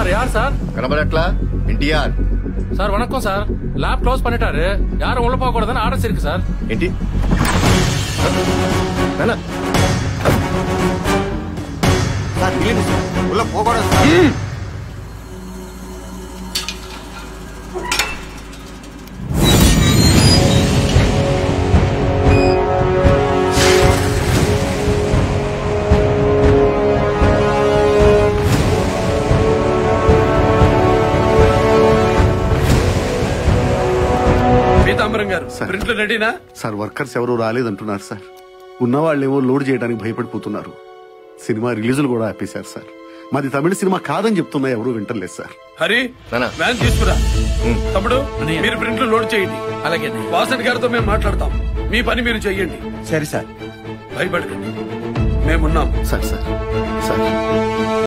Sir யார் sir? கனபரட்லா NTR sir. வணக்கம் sir. Lab close பண்ணிட்டாரு. யாரும் உள்ள போக கூடாதுன்னு ஆர்டர்ஸ் இருக்கு சார். ఏంటి నాన్న సార్ వీళ్ళు ఉల్ల పోకూడదు సార్. ప్రింట్లు రెడీనా సార్? వర్కర్స్ ఎవరు రాలేదంటున్నారు సార్. ఉన్నవాళ్ళేమో లోడ్ చేయడానికి భయపడిపోతున్నారు. సినిమా రిలీజులు కూడా ఆపేశారు సార్. మాది తమిళ సినిమా కాదని చెప్తున్నా ఎవరు వింటలేదు సార్. హరి వ్యాన్ తీసుకురా. తమ్ముడు మీరు ప్రింట్లు లోడ్ చేయండి. అలాగే వాసన్ గారితో మేము మాట్లాడతాం. మీ పని మీరు చెయ్యండి. సరే సార్. భయపడకండి, మేమున్నాం. Sir sir sir